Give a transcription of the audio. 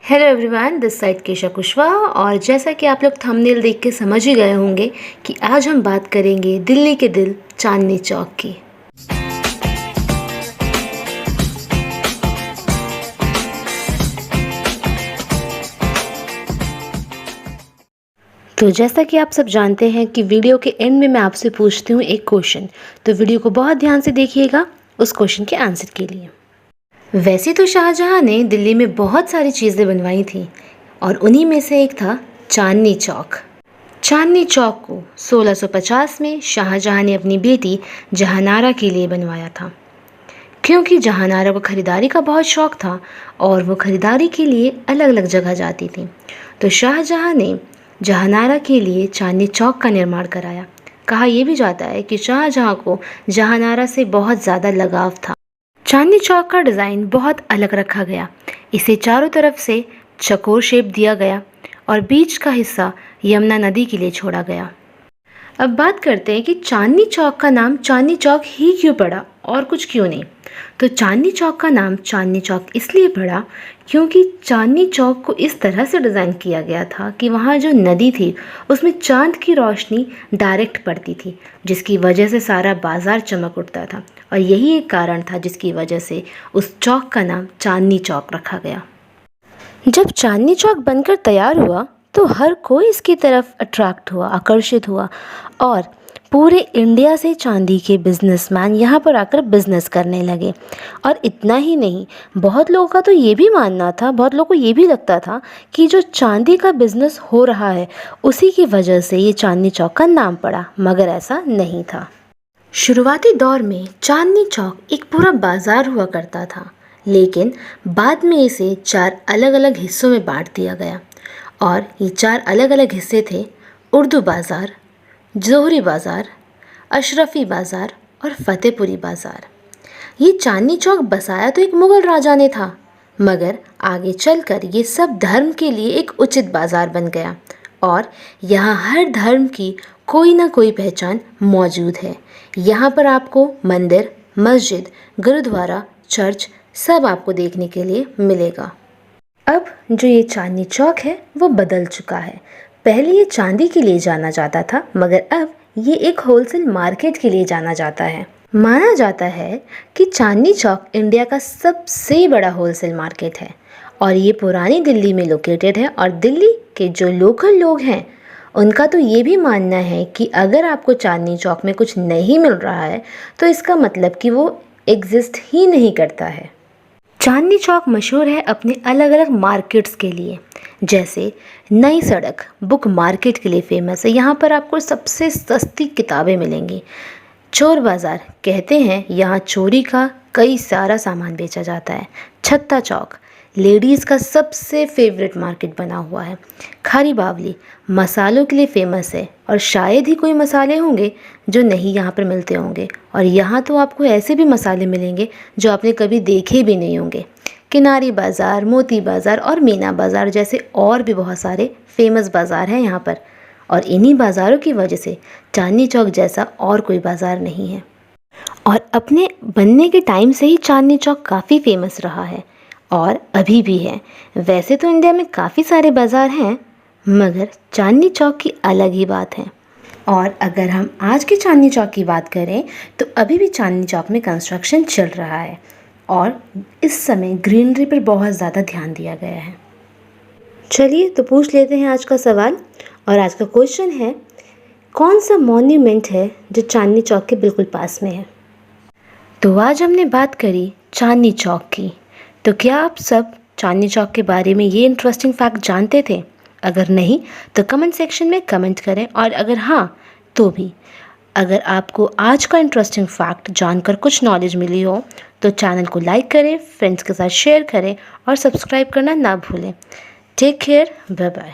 Hello everyone, this side Kesha Kushwaha. और जैसा कि आप लोग थंबनेल देख के समझ ही गए होंगे कि आज हम बात करेंगे दिल्ली के दिल चांदनी चौक की। तो जैसा कि आप सब जानते हैं कि वीडियो के एंड में मैं आपसे पूछती हूँ एक क्वेश्चन, तो वीडियो को बहुत ध्यान से देखिएगा उस क्वेश्चन के आंसर के लिए। वैसे तो शाहजहां ने दिल्ली में बहुत सारी चीज़ें बनवाई थी और उन्हीं में से एक था चांदनी चौक। चांदनी चौक को 1650 में शाहजहां ने अपनी बेटी जहानारा के लिए बनवाया था, क्योंकि जहानारा को खरीदारी का बहुत शौक था और वो खरीदारी के लिए अलग अलग जगह जाती थी। तो शाहजहां ने जहानारा के लिए चांदनी चौक का निर्माण कराया। कहा यह भी जाता है कि शाहजहां को जहानारा से बहुत ज़्यादा लगाव था। चांदनी चौक का डिज़ाइन बहुत अलग रखा गया। इसे चारों तरफ से चौकोर शेप दिया गया और बीच का हिस्सा यमुना नदी के लिए छोड़ा गया। अब बात करते हैं कि चांदनी चौक का नाम चांदनी चौक ही क्यों पड़ा और कुछ क्यों नहीं। तो चांदनी चौक का नाम चांदनी चौक इसलिए पड़ा क्योंकि चांदनी चौक को इस तरह से डिज़ाइन किया गया था कि वहाँ जो नदी थी उसमें चांद की रोशनी डायरेक्ट पड़ती थी, जिसकी वजह से सारा बाज़ार चमक उठता था। और यही एक कारण था जिसकी वजह से उस चौक का नाम चांदनी चौक रखा गया। जब चांदनी चौक बनकर तैयार हुआ तो हर कोई इसकी तरफ अट्रैक्ट हुआ, आकर्षित हुआ और पूरे इंडिया से चांदी के बिजनेसमैन यहाँ पर आकर बिजनेस करने लगे। और इतना ही नहीं, बहुत लोगों का तो ये भी मानना था, बहुत लोगों को ये भी लगता था कि जो चांदी का बिजनेस हो रहा है उसी की वजह से ये चांदनी चौक का नाम पड़ा, मगर ऐसा नहीं था। शुरुआती दौर में चांदनी चौक एक पूरा बाज़ार हुआ करता था, लेकिन बाद में इसे 4 अलग अलग हिस्सों में बांट दिया गया। और ये 4 अलग अलग हिस्से थे: उर्दू बाज़ार, जोहरी बाज़ार, अशरफी बाज़ार और फतेहपुरी बाज़ार। ये चांदनी चौक बसाया तो एक मुग़ल राजा ने था, मगर आगे चलकर ये सब धर्म के लिए एक उचित बाज़ार बन गया और यहाँ हर धर्म की कोई ना कोई पहचान मौजूद है। यहाँ पर आपको मंदिर, मस्जिद, गुरुद्वारा, चर्च सब आपको देखने के लिए मिलेगा। अब जो ये चांदनी चौक है वो बदल चुका है। पहले ये चांदी के लिए जाना जाता था, मगर अब ये एक होलसेल मार्केट के लिए जाना जाता है। माना जाता है कि चांदनी चौक इंडिया का सबसे बड़ा होलसेल मार्केट है और ये पुरानी दिल्ली में लोकेटेड है। और दिल्ली के जो लोकल लोग हैं उनका तो ये भी मानना है कि अगर आपको चांदनी चौक में कुछ नहीं मिल रहा है तो इसका मतलब कि वो एग्जिस्ट ही नहीं करता है। चांदनी चौक मशहूर है अपने अलग अलग मार्केट्स के लिए। जैसे नई सड़क बुक मार्केट के लिए फेमस है, यहाँ पर आपको सबसे सस्ती किताबें मिलेंगी। चोर बाज़ार कहते हैं यहाँ चोरी का कई सारा सामान बेचा जाता है। छत्ता चौक लेडीज़ का सबसे फेवरेट मार्केट बना हुआ है। खारी बावली मसालों के लिए फ़ेमस है और शायद ही कोई मसाले होंगे जो नहीं यहाँ पर मिलते होंगे। और यहाँ तो आपको ऐसे भी मसाले मिलेंगे जो आपने कभी देखे भी नहीं होंगे। किनारी बाज़ार, मोती बाज़ार और मीना बाज़ार जैसे और भी बहुत सारे फेमस बाज़ार हैं यहाँ पर। और इन्हीं बाज़ारों की वजह से चांदनी चौक जैसा और कोई बाज़ार नहीं है। और अपने बनने के टाइम से ही चांदनी चौक काफ़ी फेमस रहा है और अभी भी है। वैसे तो इंडिया में काफ़ी सारे बाज़ार हैं, मगर चांदनी चौक की अलग ही बात है। और अगर हम आज के चांदनी चौक की बात करें तो अभी भी चांदनी चौक में कंस्ट्रक्शन चल रहा है और इस समय ग्रीनरी पर बहुत ज़्यादा ध्यान दिया गया है। चलिए तो पूछ लेते हैं आज का सवाल। और आज का क्वेश्चन है, कौन सा मॉन्यूमेंट है जो चांदनी चौक के बिल्कुल पास में है। तो आज हमने बात करी चांदनी चौक की। तो क्या आप सब चांदनी चौक के बारे में ये इंटरेस्टिंग फैक्ट जानते थे? अगर नहीं तो कमेंट सेक्शन में कमेंट करें, और अगर हाँ तो भी। अगर आपको आज का इंटरेस्टिंग फैक्ट जानकर कुछ नॉलेज मिली हो तो चैनल को लाइक करें, फ्रेंड्स के साथ शेयर करें और सब्सक्राइब करना ना भूलें। Take care, bye bye.